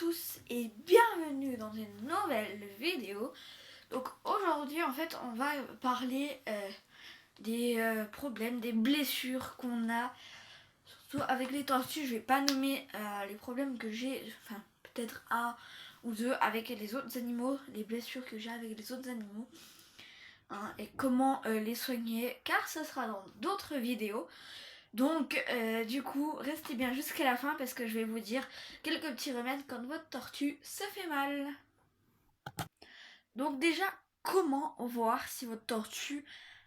tous et bienvenue dans une nouvelle vidéo. Donc aujourd'hui en fait on va parler des problèmes, des blessures qu'on a, surtout avec les tortues. Je vais pas nommer les problèmes que j'ai, enfin peut-être un ou deux avec les autres animaux, les blessures que j'ai avec les autres animaux, hein, et comment les soigner, car ça sera dans d'autres vidéos. Donc du coup restez bien jusqu'à la fin parce que je vais vous dire quelques petits remèdes quand votre tortue se fait mal. Donc déjà, comment voir si votre tortue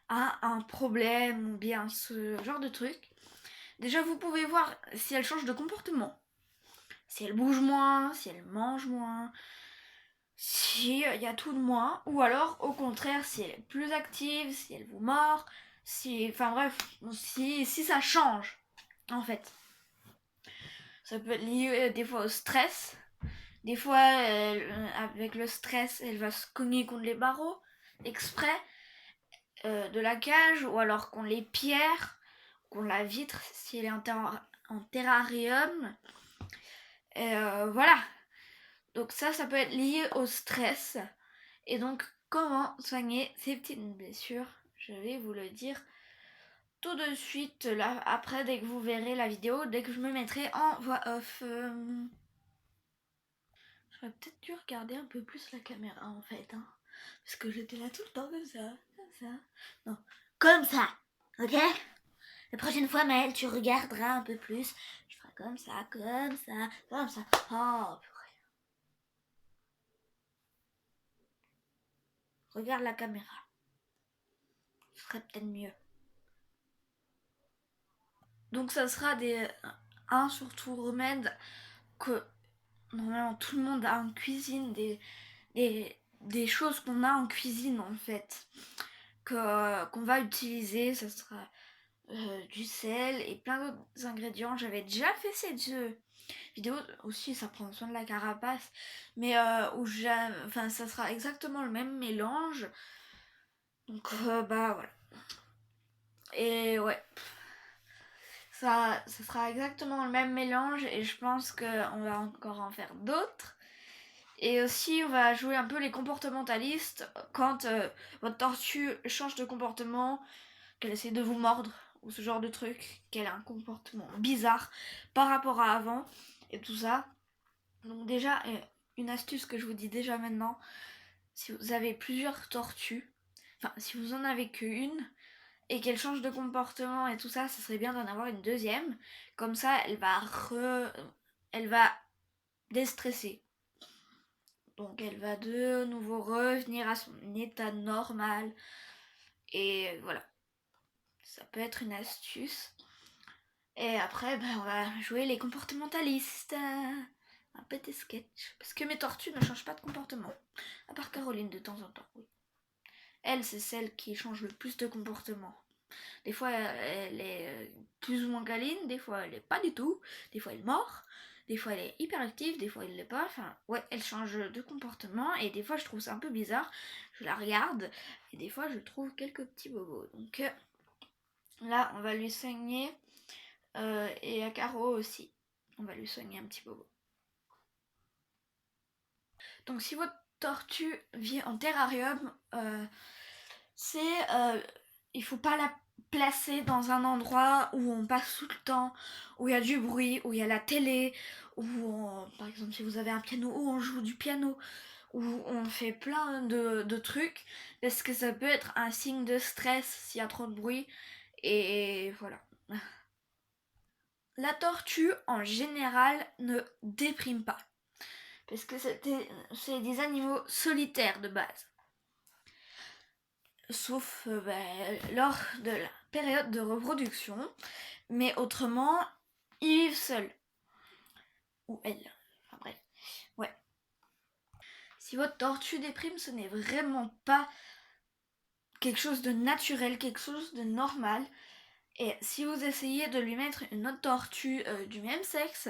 a un problème ou bien ce genre de truc? Déjà vous pouvez voir si elle change de comportement, si elle bouge moins, si elle mange moins, si il y a tout de moins, ou alors au contraire si elle est plus active, si elle vous mord, si, enfin bref, si ça change en fait. Ça peut être lié des fois au stress. Des fois, avec le stress, elle va se cogner contre les barreaux, exprès, de la cage, ou alors contre les pierres, contre la vitre, si elle est en terrarium. Et voilà. Donc ça peut être lié au stress. Et donc, comment soigner ces petites blessures? Je vais vous le dire tout de suite, là, après, dès que vous verrez la vidéo, dès que je me mettrai en voix off. J'aurais peut-être dû regarder un peu plus la caméra en fait, hein. Parce que j'étais là tout le temps comme ça, comme ça. Non, comme ça, ok? La prochaine fois, Maëlle, tu regarderas un peu plus. Je ferai comme ça, comme ça, comme ça. Oh, purée. Regarde la caméra. Ce serait peut-être mieux. Donc ça sera un surtout remède que normalement tout le monde a en cuisine, des choses qu'on a en cuisine en fait, qu'on va utiliser. Ça sera du sel et plein d'autres ingrédients. J'avais déjà fait cette vidéo aussi, ça prend soin de la carapace, mais enfin ça sera exactement le même mélange. Donc bah voilà. Et ouais. Ça sera exactement le même mélange et je pense qu'on va encore en faire d'autres. Et aussi, on va jouer un peu les comportementalistes quand votre tortue change de comportement, qu'elle essaie de vous mordre ou ce genre de truc, qu'elle a un comportement bizarre par rapport à avant et tout ça. Donc déjà, une astuce que je vous dis déjà maintenant, si vous avez plusieurs tortues, enfin si vous en avez qu'une et qu'elle change de comportement et tout ça, ça serait bien d'en avoir une deuxième. Comme ça, elle va déstresser. Donc elle va de nouveau revenir à son état normal. Et voilà. Ça peut être une astuce. Et après, on va jouer les comportementalistes. Un petit sketch. Parce que mes tortues ne changent pas de comportement. À part Caroline de temps en temps, oui. Elle, c'est celle qui change le plus de comportement. Des fois, elle est plus ou moins câline, des fois, elle est pas du tout. Des fois, elle mord. Des fois, elle est hyper active, des fois, elle l'est pas. Enfin, ouais, elle change de comportement. Et des fois, je trouve ça un peu bizarre. Je la regarde. Et des fois, je trouve quelques petits bobos. Donc là, on va lui soigner. Et à Caro aussi. On va lui soigner un petit bobo. Donc si votre tortue vit en terrarium, il faut pas la placer dans un endroit où on passe tout le temps, où il y a du bruit, où il y a la télé, par exemple si vous avez un piano, où on joue du piano, où on fait plein de trucs, parce que ça peut être un signe de stress s'il y a trop de bruit, et voilà. La tortue, en général, ne déprime pas. Parce que c'est des animaux solitaires de base. Sauf lors de la période de reproduction. Mais autrement, ils vivent seuls. Ou elles. Enfin bref. Ouais. Si votre tortue déprime, ce n'est vraiment pas quelque chose de naturel, quelque chose de normal. Et si vous essayez de lui mettre une autre tortue du même sexe,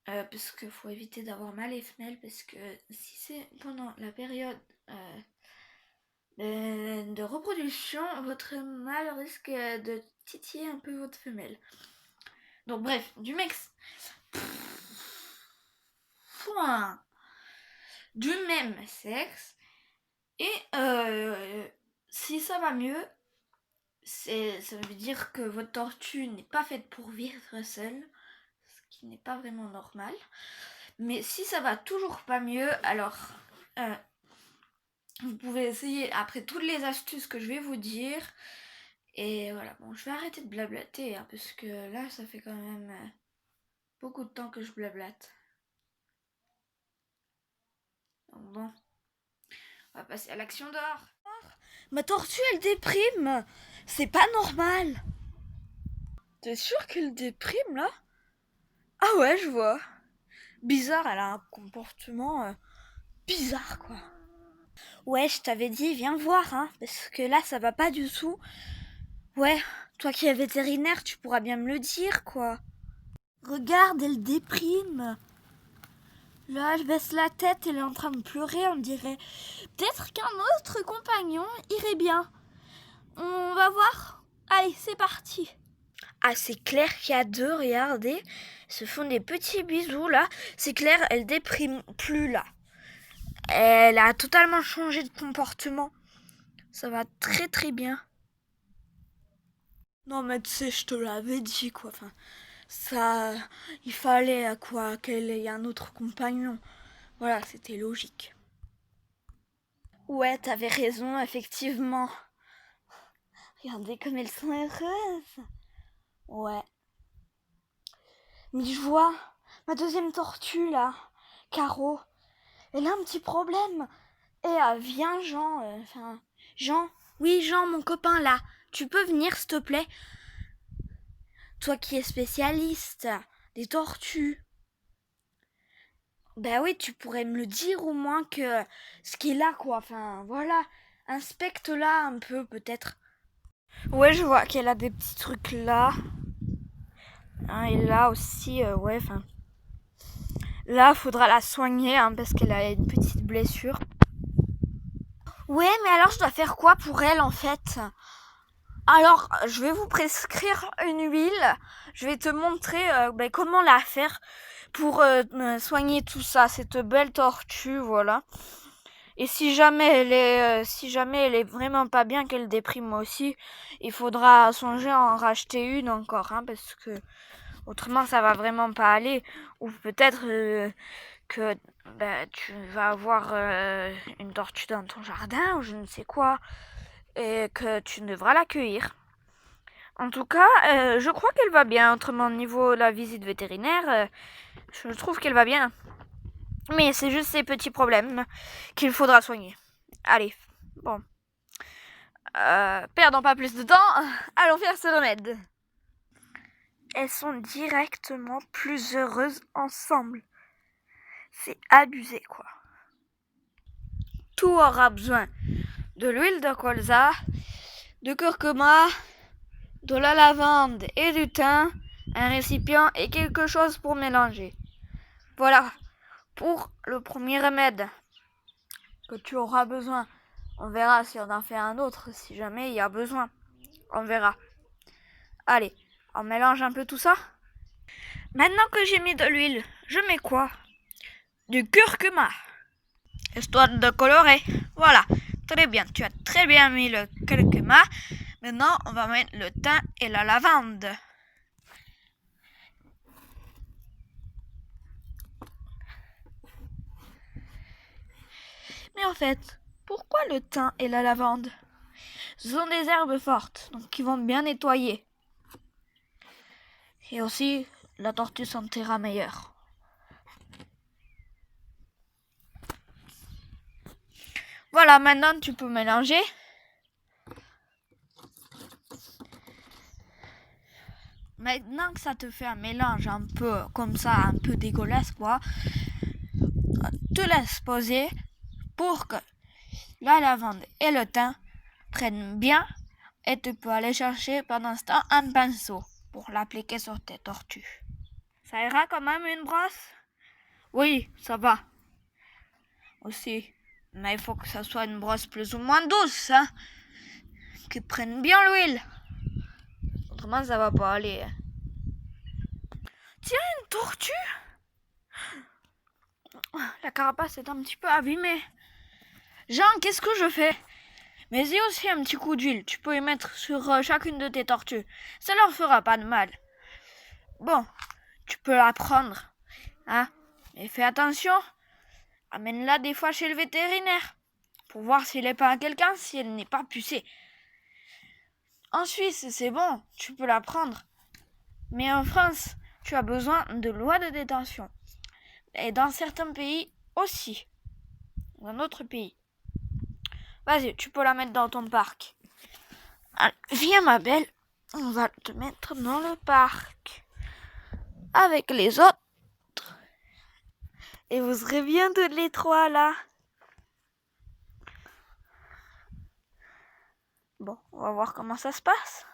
parce qu'il faut éviter d'avoir mâles et femelles, parce que si c'est pendant la période de reproduction, votre mâle risque de titiller un peu votre femelle. Donc bref, du mec... du même sexe. Et si ça va mieux, ça veut dire que votre tortue n'est pas faite pour vivre seule, ce qui n'est pas vraiment normal. Mais si ça va toujours pas mieux, alors vous pouvez essayer après toutes les astuces que je vais vous dire. Et voilà, bon, je vais arrêter de blablater, hein, parce que là, ça fait quand même beaucoup de temps que je blablate. Donc bon, on va passer à l'action dehors. Ma tortue, elle déprime. C'est pas normal. T'es sûr qu'elle déprime, là? Ah ouais, je vois. Bizarre, elle a un comportement bizarre, quoi. Ouais, je t'avais dit, viens voir, hein, parce que là, ça va pas du tout. Ouais, toi qui es vétérinaire, tu pourras bien me le dire, quoi. Regarde, elle déprime. Là, elle baisse la tête, elle est en train de pleurer, on dirait. Peut-être qu'un autre compagnon irait bien. On va voir. Allez, c'est parti. Ah, c'est clair qu'il y a deux, regardez. Ils se font des petits bisous, là. C'est clair, elle déprime plus, là. Elle a totalement changé de comportement. Ça va très très bien. Non, mais tu sais, je te l'avais dit, quoi. Enfin, ça, il fallait, quoi, qu'elle ait un autre compagnon. Voilà, c'était logique. Ouais, t'avais raison, effectivement. Regardez comme elles sont heureuses. Ouais. Mais je vois, ma deuxième tortue, là, Caro, elle a un petit problème. Et viens, Jean, Jean, oui, Jean, mon copain, là, tu peux venir, s'il te plaît? Toi qui es spécialiste des tortues. Ben oui, tu pourrais me le dire au moins que ce qui est là, quoi. Enfin, voilà, inspecte-la un peu, peut-être. Ouais, je vois qu'elle a des petits trucs là. Hein, et là aussi, ouais, enfin. Là, faudra la soigner, hein, parce qu'elle a une petite blessure. Ouais, mais alors je dois faire quoi pour elle, en fait? Alors, je vais vous prescrire une huile. Je vais te montrer comment la faire pour soigner tout ça, cette belle tortue, voilà. Et si jamais elle est vraiment pas bien, qu'elle déprime aussi, il faudra songer à en racheter une encore, hein, parce que autrement ça va vraiment pas aller. Ou peut-être que tu vas avoir une tortue dans ton jardin ou je ne sais quoi, et que tu devras l'accueillir. En tout cas, je crois qu'elle va bien. Autrement, niveau la visite vétérinaire, je trouve qu'elle va bien. Mais c'est juste ces petits problèmes qu'il faudra soigner. Allez, bon. Perdons pas plus de temps, allons faire ce remède. Elles sont directement plus heureuses ensemble. C'est abusé, quoi. Tout aura besoin de l'huile de colza, de curcuma, de la lavande et du thym, un récipient et quelque chose pour mélanger. Voilà, pour le premier remède que tu auras besoin. On verra si on en fait un autre, si jamais il y a besoin. On verra. Allez, on mélange un peu tout ça. Maintenant que j'ai mis de l'huile, je mets quoi? Du curcuma. Histoire de colorer. Voilà, très bien. Tu as très bien mis le curcuma. Maintenant, on va mettre le thym et la lavande. Mais en fait, pourquoi le thym et la lavande? Ce sont des herbes fortes, donc qui vont bien nettoyer. Et aussi, la tortue sentira meilleure. Voilà, maintenant tu peux mélanger. Maintenant que ça te fait un mélange un peu comme ça, un peu dégueulasse, quoi, te laisse poser pour que la lavande et le thym prennent bien et tu peux aller chercher pendant ce temps un pinceau pour l'appliquer sur tes tortues. Ça ira quand même une brosse? Oui, ça va. Aussi. Mais il faut que ça soit une brosse plus ou moins douce, hein, qui prenne bien l'huile. Autrement, ça va pas aller. Tiens, une tortue. la carapace est un petit peu abîmée. Jean, qu'est-ce que je fais? Mais il y a aussi un petit coup d'huile. Tu peux y mettre sur chacune de tes tortues. Ça leur fera pas de mal. Bon, tu peux la prendre. Hein? Mais fais attention. Amène-la des fois chez le vétérinaire. Pour voir s'il n'est pas à quelqu'un, si elle n'est pas pucée. En Suisse, c'est bon. Tu peux la prendre. Mais en France, tu as besoin de loi de détention. Et dans certains pays aussi. Dans d'autres pays. Vas-y, tu peux la mettre dans ton parc. Allez, viens ma belle, on va te mettre dans le parc. Avec les autres. Et vous serez bien toutes les trois là. Bon, on va voir comment ça se passe.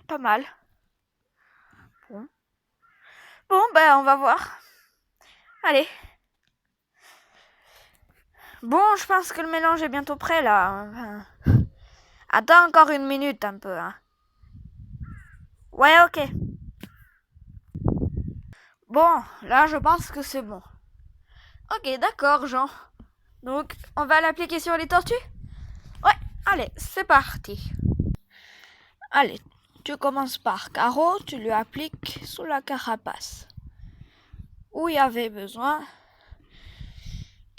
Pas mal. Bon, ben on va voir. Allez. Bon, je pense que le mélange est bientôt prêt là. Attends encore une minute un peu. Hein. Ouais, ok. Bon, là je pense que c'est bon. Ok, d'accord Jean. Donc, on va l'appliquer sur les tortues? Ouais, allez, c'est parti. Allez, tu commences par Caro, tu lui appliques sous la carapace. Où il y avait besoin,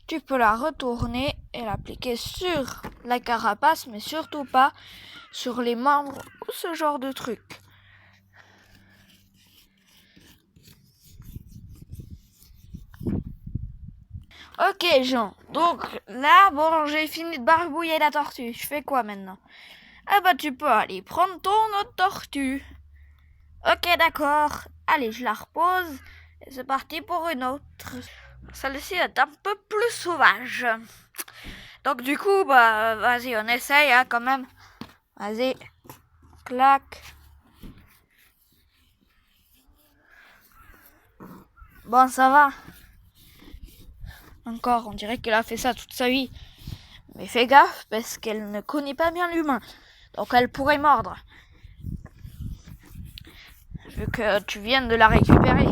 tu peux la retourner et l'appliquer sur la carapace, mais surtout pas sur les membres ou ce genre de truc. Ok Jean, donc là, bon, j'ai fini de barbouiller la tortue. Je fais quoi maintenant? Ah bah tu peux aller prendre ton autre tortue. Ok d'accord, allez je la repose et c'est parti pour une autre. Celle-ci est un peu plus sauvage. Donc du coup, bah vas-y on essaye hein, quand même. Vas-y, clac. Bon ça va. Encore, on dirait qu'elle a fait ça toute sa vie. Mais fais gaffe parce qu'elle ne connaît pas bien l'humain. Donc elle pourrait mordre. Vu que tu viens de la récupérer.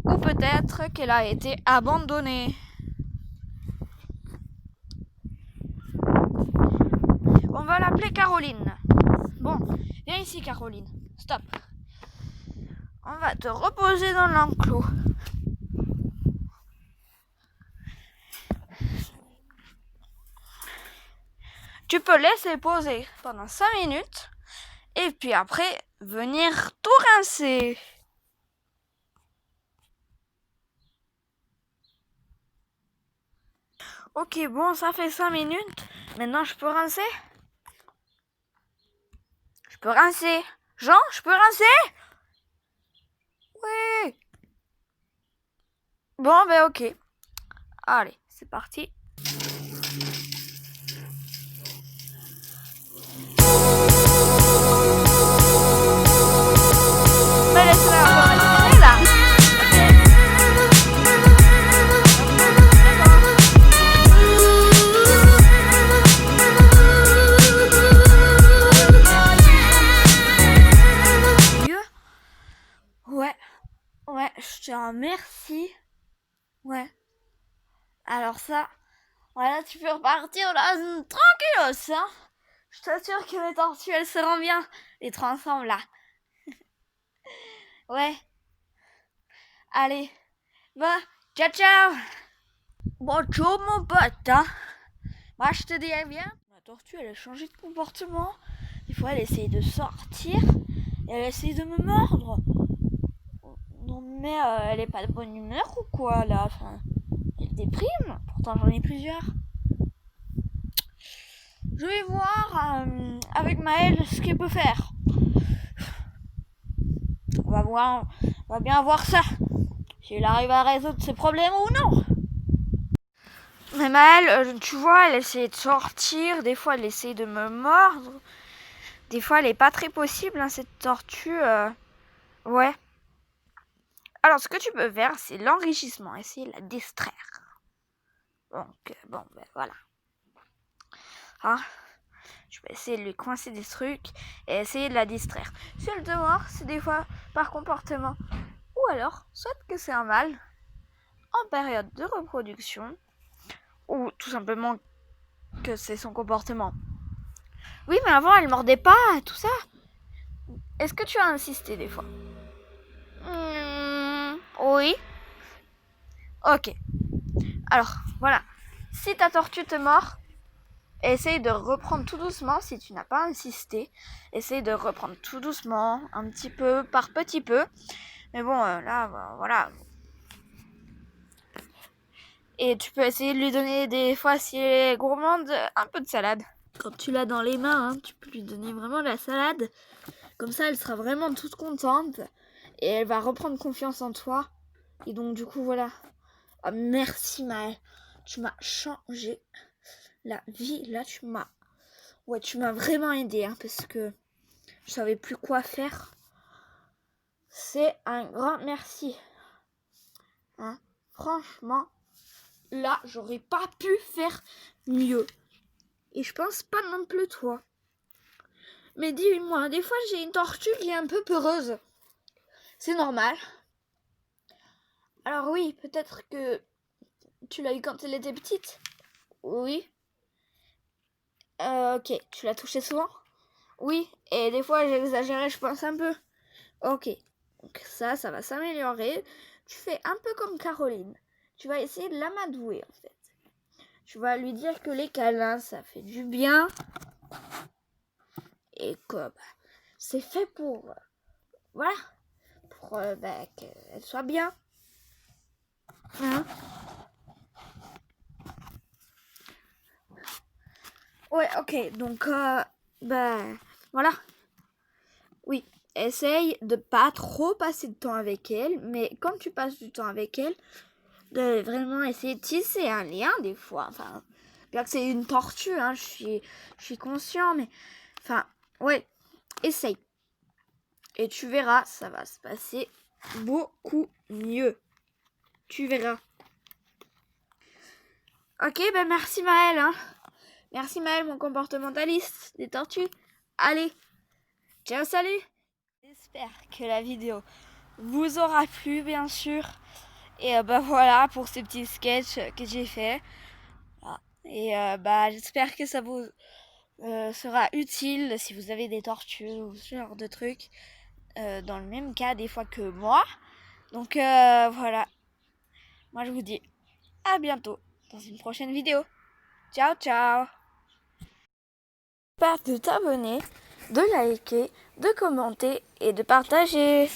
Ou peut-être qu'elle a été abandonnée. On va l'appeler Caroline. Bon, viens ici Caroline. Stop. On va te reposer dans l'enclos. Tu peux laisser poser pendant 5 minutes. Et puis après, venir tout rincer. Ok, bon, ça fait 5 minutes. Maintenant, je peux rincer? Je peux rincer. Jean, je peux rincer? Oui. Bon, ben ok. Allez, c'est parti. Ben laisse-la encore respirer là. Ouais, je te remercie. Ouais. Alors ça, voilà, tu peux repartir là, tranquillos, hein. Je t'assure que les tortues, elles seront bien, les trois ensemble là. Ouais. Allez. Bah, ciao, ciao. Bon, ciao mon pote, hein. Moi, je te dis à bien. La tortue, elle a changé de comportement. Des fois, elle essaye de sortir et elle essaye de me mordre. Non, mais elle est pas de bonne humeur ou quoi, là? Enfin, elle déprime. Pourtant, j'en ai plusieurs. Je vais voir avec Maëlle ce qu'elle peut faire. On va bien voir ça. Si elle arrive à résoudre ses problèmes ou non. Mais Maëlle, tu vois, elle essaie de sortir. Des fois, elle essaie de me mordre. Des fois, elle est pas très possible, hein, cette tortue. Ouais. Alors, ce que tu peux faire, c'est l'enrichissement. Essayer de la distraire. Donc, bon, ben voilà. Hein? Je vais essayer de lui coincer des trucs et essayer de la distraire. Si elle te mord, c'est des fois par comportement. Ou ou alors soit que c'est un mâle en période de reproduction, ou tout simplement que c'est son comportement. Oui, mais avant elle mordait pas, tout ça. Est-ce que tu as insisté des fois? Oui. Ok. Alors, voilà. Si ta tortue te mord, essaye de reprendre tout doucement si tu n'as pas insisté. Essaye de reprendre tout doucement, un petit peu par petit peu. Mais bon, là, voilà. Et tu peux essayer de lui donner des fois, si elle est gourmande, un peu de salade. Quand tu l'as dans les mains, tu peux lui donner vraiment de la salade. Comme ça, elle sera vraiment toute contente. Et elle va reprendre confiance en toi. Et donc, du coup, voilà. Ah, merci Maëlle. Tu m'as changé la vie. Là, tu m'as vraiment aidé. Parce que je savais plus quoi faire. C'est un grand merci. Franchement, là, j'aurais pas pu faire mieux. Et je pense pas non plus toi. Mais dis-moi, des fois j'ai une tortue qui est un peu peureuse. C'est normal. Alors oui, peut-être que tu l'as eu quand elle était petite. Oui. Ok, tu l'as touchée souvent? Oui, et des fois j'ai exagéré, je pense un peu. Ok, donc ça va s'améliorer. Tu fais un peu comme Caroline. Tu vas essayer de l'amadouer en fait. Tu vas lui dire que les câlins, ça fait du bien. Et que c'est fait pour... voilà. Pour qu'elle soit bien. Ouais, ok, donc, voilà. Oui, essaye de pas trop passer de temps avec elle, mais quand tu passes du temps avec elle, de vraiment essayer de tisser un lien des fois. Enfin, bien que c'est une tortue, je suis conscient, mais, enfin, ouais, essaye. Et tu verras, ça va se passer beaucoup mieux. Tu verras. Ok, merci Maëlle. Merci Maëlle, mon comportementaliste des tortues. Allez, ciao, salut. J'espère que la vidéo vous aura plu, bien sûr. Et voilà pour ce petit sketch que j'ai fait. Voilà. Et j'espère que ça vous sera utile si vous avez des tortues ou ce genre de trucs. Dans le même cas des fois que moi. Donc voilà. Moi je vous dis à bientôt dans une prochaine vidéo. Ciao ciao. N'oublie pas de t'abonner, de liker, de commenter et de partager.